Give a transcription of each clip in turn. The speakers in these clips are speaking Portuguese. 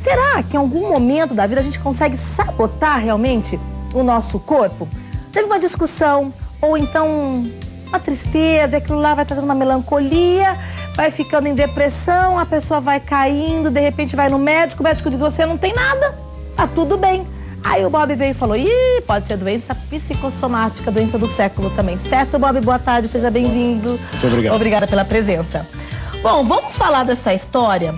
será que em algum momento da vida a gente consegue sabotar realmente o nosso corpo? Teve uma discussão, ou então uma tristeza, aquilo lá vai trazendo uma melancolia, vai ficando em depressão, a pessoa vai caindo, de repente vai no médico, o médico diz, você não tem nada, tá tudo bem. Aí o Bob veio e falou, ih, pode ser doença psicossomática, doença do século também. Certo, Bob? Boa tarde, seja bem-vindo. Muito obrigado. Obrigada pela presença. Bom, vamos falar dessa história,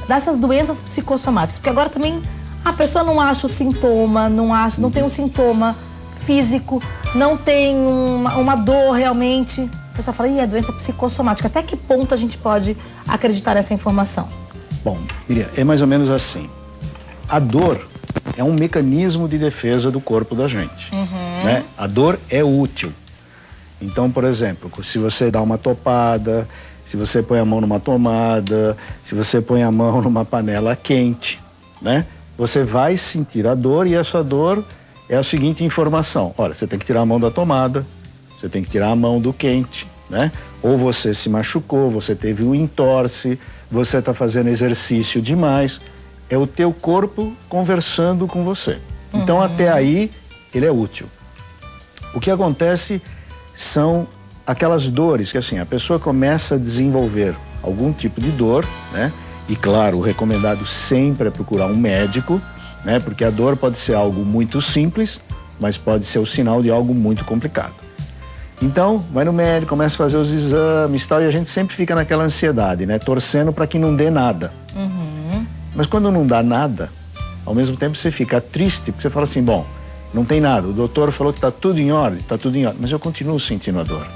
dessas doenças psicossomáticas, porque agora também a pessoa não acha o sintoma, não tem um sintoma físico, não tem uma dor realmente. A pessoa fala, ih, é doença psicossomática. Até que ponto a gente pode acreditar nessa informação? Bom, Miriam, é mais ou menos assim. A dor é um mecanismo de defesa do corpo da gente. Né? A dor é útil. Então, por exemplo, se você dá uma topada, se você põe a mão numa tomada, se você põe a mão numa panela quente, né? Você vai sentir a dor, e essa dor é a seguinte informação. Olha, você tem que tirar a mão da tomada, você tem que tirar a mão do quente, né? Ou você se machucou, você teve um entorse, você está fazendo exercício demais. É o teu corpo conversando com você. Então, até aí, ele é útil. O que acontece são aquelas dores que, assim, a pessoa começa a desenvolver algum tipo de dor, né? E, claro, o recomendado sempre é procurar um médico, né? Porque a dor pode ser algo muito simples, mas pode ser o sinal de algo muito complicado. Então, vai no médico, começa a fazer os exames e tal, e a gente sempre fica naquela ansiedade, né? Torcendo para que não dê nada. Mas quando não dá nada, ao mesmo tempo você fica triste, porque você fala assim, bom, não tem nada, o doutor falou que está tudo em ordem, mas eu continuo sentindo a dor.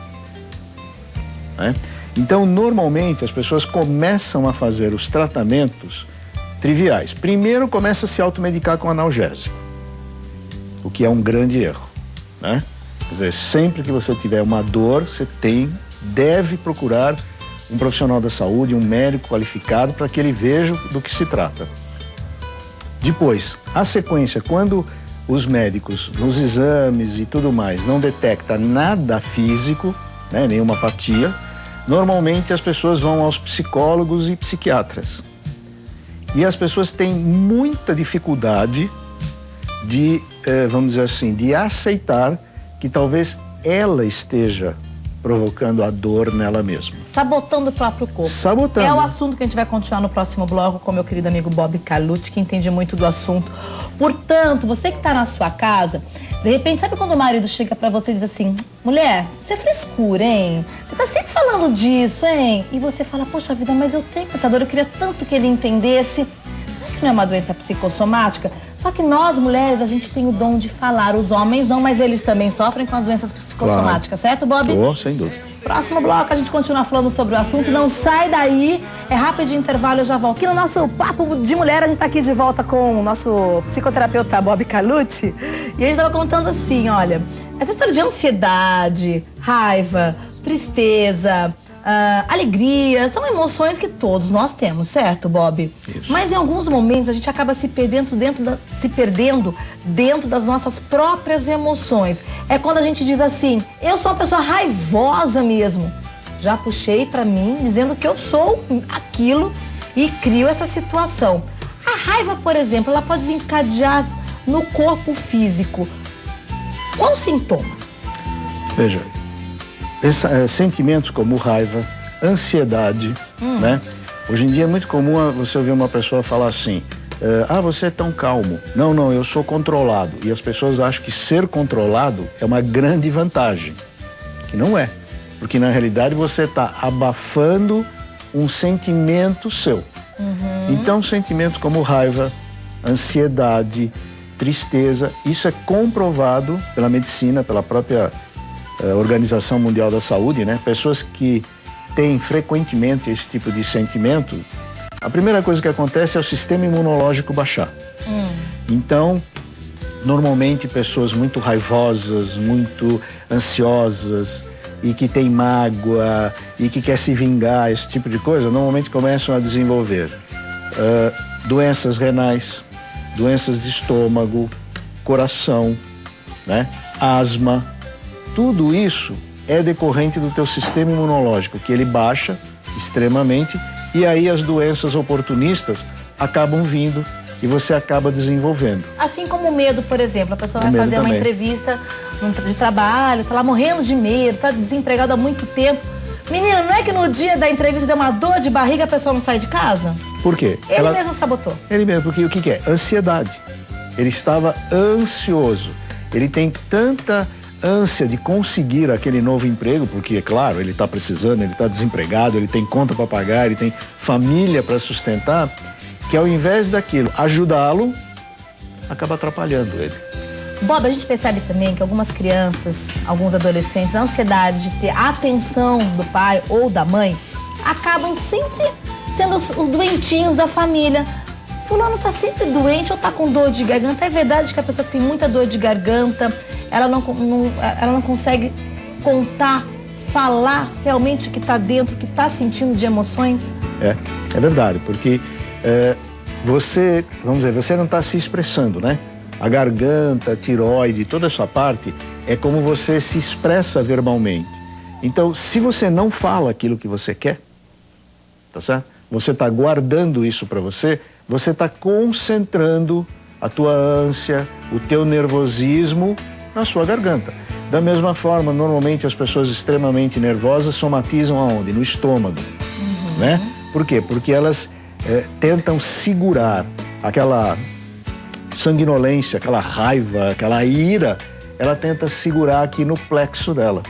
Né? Então, normalmente, as pessoas começam a fazer os tratamentos triviais. Primeiro, começa a se automedicar com analgésico, o que é um grande erro. Né? Quer dizer, sempre que você tiver uma dor, você deve procurar um profissional da saúde, um médico qualificado, para que ele veja do que se trata. Depois, a sequência, quando os médicos, nos exames e tudo mais, não detectam nada físico, né, nenhuma apatia, normalmente as pessoas vão aos psicólogos e psiquiatras. E as pessoas têm muita dificuldade de, vamos dizer assim, de aceitar que talvez ela esteja provocando a dor nela mesma. Sabotando o próprio corpo. Sabotando. É o assunto que a gente vai continuar no próximo bloco com meu querido amigo Bob Carlucci, que entende muito do assunto. Portanto, você que está na sua casa, de repente, sabe quando o marido chega pra você e diz assim, mulher, isso é frescura, hein? Você tá sempre falando disso, hein? E você fala, poxa vida, mas eu tenho essa dor, eu queria tanto que ele entendesse. Será que não é uma doença psicossomática? Só que nós, mulheres, a gente tem o dom de falar. Os homens não, mas eles também sofrem com as doenças psicossomáticas, claro. Certo, Bob? Tô, sem dúvida. Próximo bloco, a gente continua falando sobre o assunto. Não sai daí, é rápido intervalo, eu já volto. Aqui no nosso Papo de Mulher, a gente tá aqui de volta com o nosso psicoterapeuta Bob Carlucci. E a gente tava contando assim, olha, essa história de ansiedade, raiva, tristeza, alegria, são emoções que todos nós temos, certo, Bob? Isso. Mas em alguns momentos a gente acaba se perdendo dentro das nossas próprias emoções. É quando a gente diz assim, eu sou uma pessoa raivosa mesmo. Já puxei pra mim dizendo que eu sou aquilo e crio essa situação. A raiva, por exemplo, ela pode desencadear no corpo físico. Qual o sintoma? Veja, sentimentos como raiva, ansiedade, né? Hoje em dia é muito comum você ouvir uma pessoa falar assim, você é tão calmo. Não, eu sou controlado. E as pessoas acham que ser controlado é uma grande vantagem, que não é. Porque na realidade você está abafando um sentimento seu. Então sentimentos como raiva, ansiedade, tristeza, isso é comprovado pela medicina, pela própria Organização Mundial da Saúde, né? Pessoas que têm frequentemente esse tipo de sentimento, a primeira coisa que acontece é o sistema imunológico baixar. Então, normalmente pessoas muito raivosas, muito ansiosas e que têm mágoa e que quer se vingar, esse tipo de coisa, normalmente começam a desenvolver doenças renais, doenças de estômago, coração, né? Asma. Tudo isso é decorrente do teu sistema imunológico, que ele baixa extremamente, e aí as doenças oportunistas acabam vindo e você acaba desenvolvendo. Assim como o medo, por exemplo, a pessoa vai medo fazer uma também. entrevista de trabalho, tá lá morrendo de medo, tá desempregado há muito tempo. Menina, não é que no dia da entrevista deu uma dor de barriga, a pessoa não sai de casa? Por quê? Ele mesmo sabotou. Ele mesmo, porque o que é? Ansiedade. Ele estava ansioso. Ele tem tanta ânsia de conseguir aquele novo emprego, porque, é claro, ele está precisando, ele está desempregado, ele tem conta para pagar, ele tem família para sustentar, que ao invés daquilo ajudá-lo, acaba atrapalhando ele. Bob, a gente percebe também que algumas crianças, alguns adolescentes, a ansiedade de ter a atenção do pai ou da mãe, acabam sempre sendo os doentinhos da família. Fulano tá sempre doente ou tá com dor de garganta. É verdade que a pessoa que tem muita dor de garganta, ela não consegue contar, falar realmente o que tá dentro, o que tá sentindo de emoções? É verdade, porque você, vamos dizer, você não está se expressando, né? A garganta, a tireoide, toda essa parte é como você se expressa verbalmente. Então, se você não fala aquilo que você quer, tá certo? Você está guardando isso para você está concentrando a tua ânsia, o teu nervosismo na sua garganta. Da mesma forma, normalmente as pessoas extremamente nervosas somatizam aonde? No estômago, né? Por quê? Porque elas tentam segurar aquela sanguinolência, aquela raiva, aquela ira, ela tenta segurar aqui no plexo dela.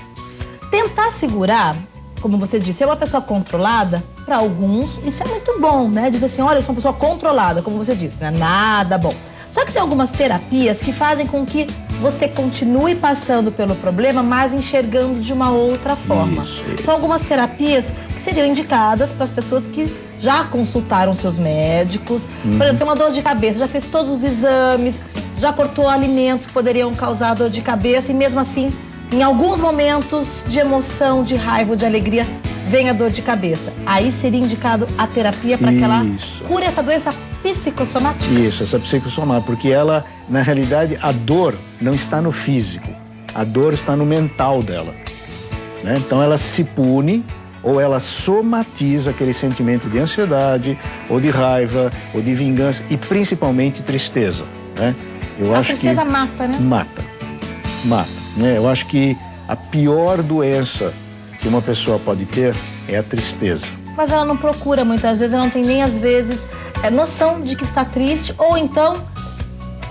Tentar segurar, como você disse, é uma pessoa controlada, para alguns isso é muito bom, né? Dizer assim, olha, eu sou uma pessoa controlada, como você disse, né? Nada bom. Só que tem algumas terapias que fazem com que você continue passando pelo problema, mas enxergando de uma outra forma. Isso. São algumas terapias que seriam indicadas para as pessoas que já consultaram seus médicos. Por exemplo, tem uma dor de cabeça, já fez todos os exames, já cortou alimentos que poderiam causar dor de cabeça e mesmo assim, em alguns momentos de emoção, de raiva, de alegria, vem a dor de cabeça. Aí seria indicado a terapia para que ela cure essa doença psicossomática. Isso, essa psicossomática, porque ela, na realidade, a dor não está no físico, a dor está no mental dela, né? Então ela se pune ou ela somatiza aquele sentimento de ansiedade, ou de raiva, ou de vingança e principalmente tristeza, né? A tristeza mata, né? Mata, né? Eu acho que a pior doença que uma pessoa pode ter é a tristeza. Mas ela não procura muitas vezes, ela não tem nem às vezes noção de que está triste, ou então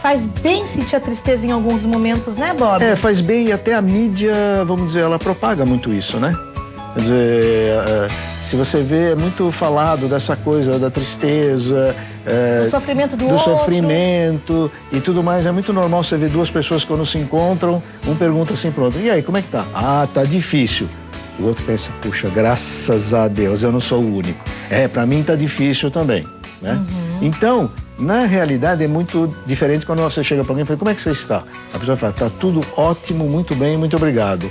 faz bem sentir a tristeza em alguns momentos, né, Bob? Faz bem e até a mídia, vamos dizer, ela propaga muito isso, né? Quer dizer, se você vê, é muito falado dessa coisa da tristeza, do sofrimento do outro. Sofrimento e tudo mais. É muito normal você ver duas pessoas quando se encontram, um pergunta assim pro outro, e aí, como é que tá? Ah, tá difícil. O outro pensa, puxa, graças a Deus, eu não sou o único. Pra mim tá difícil também, né? Então, na realidade, é muito diferente quando você chega pra alguém e fala, como é que você está? A pessoa fala, tá tudo ótimo, muito bem, muito obrigado.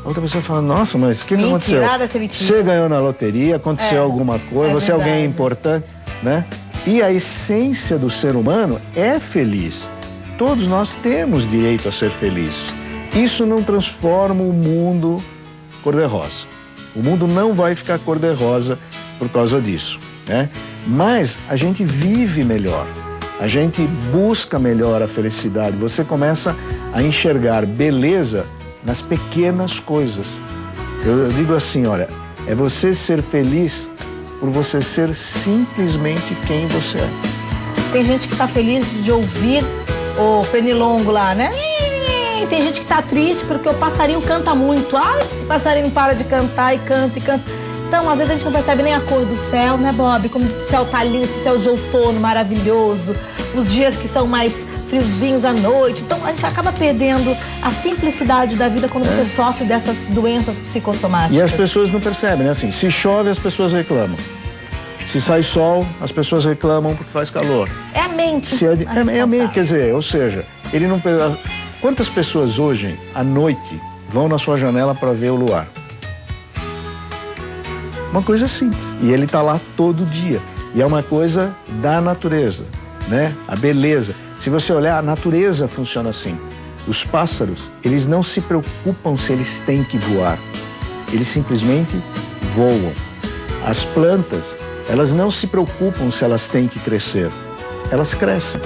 A outra pessoa fala, nossa, mas o que aconteceu? Você ganhou na loteria, aconteceu alguma coisa, você é alguém importante, né? E a essência do ser humano é feliz. Todos nós temos direito a ser felizes. Isso não transforma o mundo cor-de-rosa. O mundo não vai ficar cor-de-rosa por causa disso, né? Mas a gente vive melhor, a gente busca melhor a felicidade. Você começa a enxergar beleza nas pequenas coisas. Eu digo assim, olha, é você ser feliz por você ser simplesmente quem você é. Tem gente que tá feliz de ouvir o pernilongo lá, né? E tem gente que tá triste porque o passarinho canta muito. Ai, esse passarinho para de cantar e canta e canta. Então, às vezes a gente não percebe nem a cor do céu, né, Bob? Como o céu tá lindo, esse céu de outono maravilhoso. Os dias que são mais friozinhos à noite. Então, a gente acaba perdendo a simplicidade da vida quando você sofre dessas doenças psicossomáticas. E as pessoas não percebem, né? Assim, se chove, as pessoas reclamam. Se sai sol, as pessoas reclamam porque faz calor. É a mente. É a mente, quer dizer, ou seja, ele não... Quantas pessoas hoje, à noite, vão na sua janela para ver o luar? Uma coisa simples. E ele está lá todo dia. E é uma coisa da natureza, né? A beleza. Se você olhar, a natureza funciona assim. Os pássaros, eles não se preocupam se eles têm que voar. Eles simplesmente voam. As plantas, elas não se preocupam se elas têm que crescer. Elas crescem.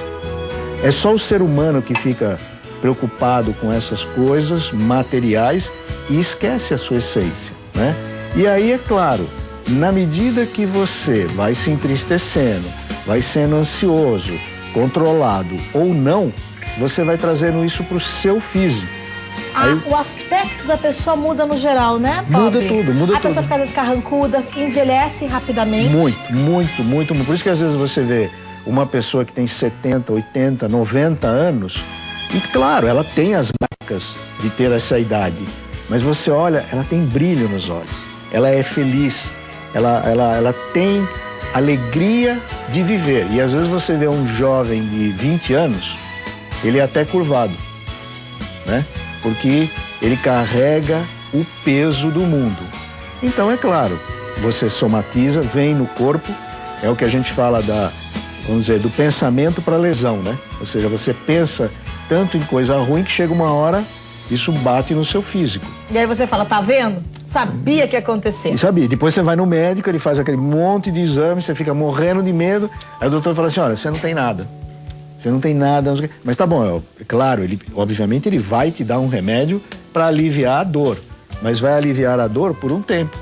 É só o ser humano que fica preocupado com essas coisas materiais e esquece a sua essência, né? E aí, é claro, na medida que você vai se entristecendo, vai sendo ansioso, controlado ou não, você vai trazendo isso para o seu físico. Aí, o aspecto da pessoa muda no geral, né, Bob? Muda tudo, muda tudo. A pessoa fica às vezes carrancuda, envelhece rapidamente. Muito. Por isso que às vezes você vê uma pessoa que tem 70, 80, 90 anos, e claro, ela tem as marcas de ter essa idade, mas você olha, ela tem brilho nos olhos, ela é feliz, ela tem alegria de viver. E às vezes você vê um jovem de 20 anos, ele é até curvado, né? Porque ele carrega o peso do mundo. Então, é claro, você somatiza, vem no corpo, é o que a gente fala vamos dizer, do pensamento para a lesão, né? Ou seja, você pensa tanto em coisa ruim que chega uma hora, isso bate no seu físico. E aí você fala, tá vendo? Sabia que ia acontecer. E sabia. Depois você vai no médico, ele faz aquele monte de exames, você fica morrendo de medo, aí o doutor fala assim, olha, você não tem nada. Você não tem nada, não sei o quê. Mas tá bom, é claro, obviamente ele vai te dar um remédio para aliviar a dor, mas vai aliviar a dor por um tempo.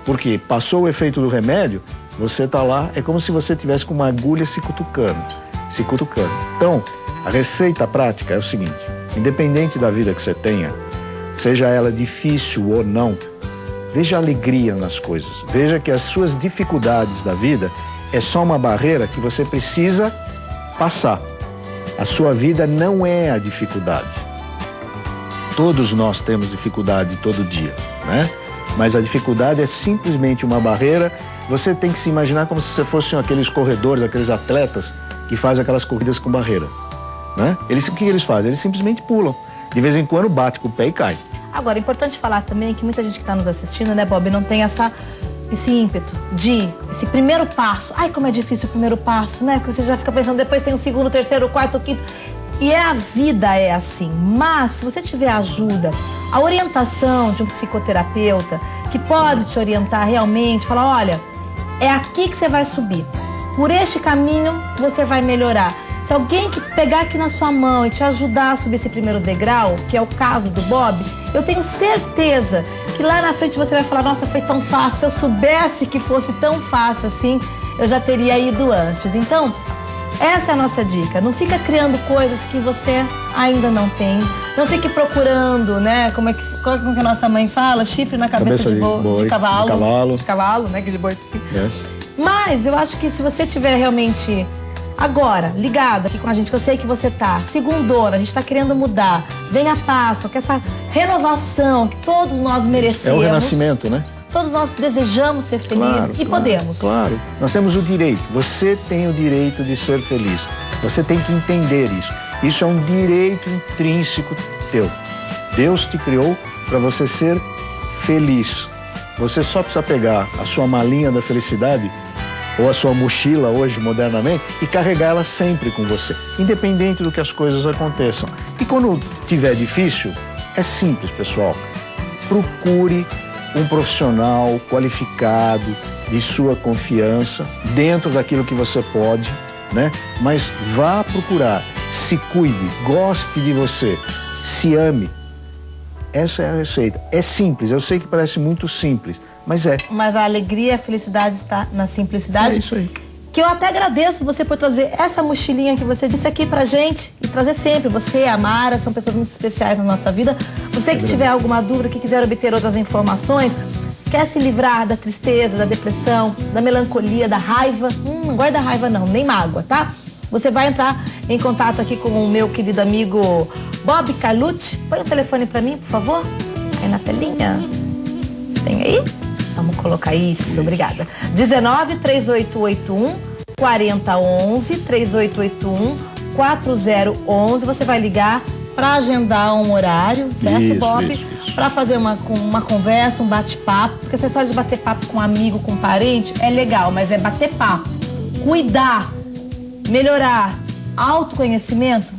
Porque passou o efeito do remédio, você tá lá, é como se você tivesse com uma agulha se cutucando. Então, a receita prática é o seguinte, independente da vida que você tenha, seja ela difícil ou não, veja a alegria nas coisas. Veja que as suas dificuldades da vida é só uma barreira que você precisa passar. A sua vida não é a dificuldade. Todos nós temos dificuldade todo dia, né? Mas a dificuldade é simplesmente uma barreira. Você tem que se imaginar como se você fossem aqueles corredores, aqueles atletas que fazem aquelas corridas com barreiras, né? O que eles fazem? Eles simplesmente pulam. De vez em quando bate com o pé e cai. Agora, é importante falar também que muita gente que está nos assistindo, né, Bob, não tem esse ímpeto esse primeiro passo. Ai, como é difícil o primeiro passo, né? Porque você já fica pensando, depois tem o segundo, o terceiro, o quarto, o quinto. E a vida é assim. Mas, se você tiver ajuda, a orientação de um psicoterapeuta que pode te orientar realmente, falar, olha, é aqui que você vai subir. Por este caminho, você vai melhorar. Se alguém que pegar aqui na sua mão e te ajudar a subir esse primeiro degrau, que é o caso do Bob, eu tenho certeza que lá na frente você vai falar, nossa, foi tão fácil, se eu soubesse que fosse tão fácil assim, eu já teria ido antes. Então, essa é a nossa dica. Não fica criando coisas que você ainda não tem. Não fique procurando, né? Como que a nossa mãe fala? Chifre na cabeça de cavalo. De cavalo, né? Que de boi. É. Mas eu acho que se você tiver realmente agora, ligado aqui com a gente, que eu sei que você tá, segundona, a gente tá querendo mudar, vem a Páscoa, que essa renovação que todos nós merecemos. É o renascimento, né? Todos nós desejamos ser felizes podemos. Claro, nós temos o direito, você tem o direito de ser feliz. Você tem que entender isso. Isso é um direito intrínseco teu. Deus te criou para você ser feliz. Você só precisa pegar a sua malinha da felicidade ou a sua mochila hoje, modernamente, e carregar ela sempre com você, independente do que as coisas aconteçam. E quando tiver difícil, é simples, pessoal. Procure um profissional qualificado, de sua confiança, dentro daquilo que você pode, né? Mas vá procurar, se cuide, goste de você, se ame. Essa é a receita. É simples, eu sei que parece muito simples, mas é. Mas a alegria e a felicidade está na simplicidade. É isso aí. Que eu até agradeço você por trazer essa mochilinha que você disse aqui pra gente e trazer sempre. Você e a Mara são pessoas muito especiais na nossa vida. Você que tiver alguma dúvida, que quiser obter outras informações, quer se livrar da tristeza, da depressão, da melancolia, da raiva, não gosta da raiva não, nem mágoa, tá? Você vai entrar em contato aqui com o meu querido amigo Bob Carlucci. Põe o telefone pra mim, por favor. Aí na telinha. Tem aí? Vamos colocar isso, obrigada. 19-3881-4011, 3881-4011. Você vai ligar para agendar um horário, certo, isso, Bob? Isso. Para fazer uma conversa, um bate-papo. Porque essa história de bater papo com um amigo, com um parente, é legal, mas é bater papo. Cuidar, melhorar, autoconhecimento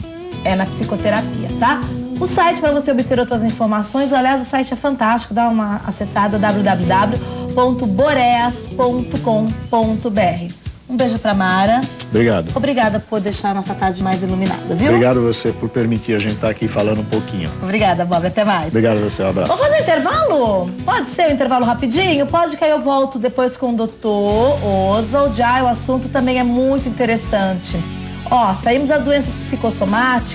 é na psicoterapia, tá? O site para você obter outras informações, aliás, o site é fantástico, dá uma acessada, www.bob www.boreas.com.br. Um beijo pra Mara. Obrigado. Obrigada por deixar a nossa tarde mais iluminada, viu? Obrigado você por permitir a gente estar aqui falando um pouquinho. Obrigada, Bob. Até mais. Obrigado a você, um abraço. Vamos fazer intervalo? Pode ser um intervalo rapidinho? Pode, que aí eu volto depois com o doutor Oswald. O assunto também é muito interessante. Saímos das doenças psicossomáticas.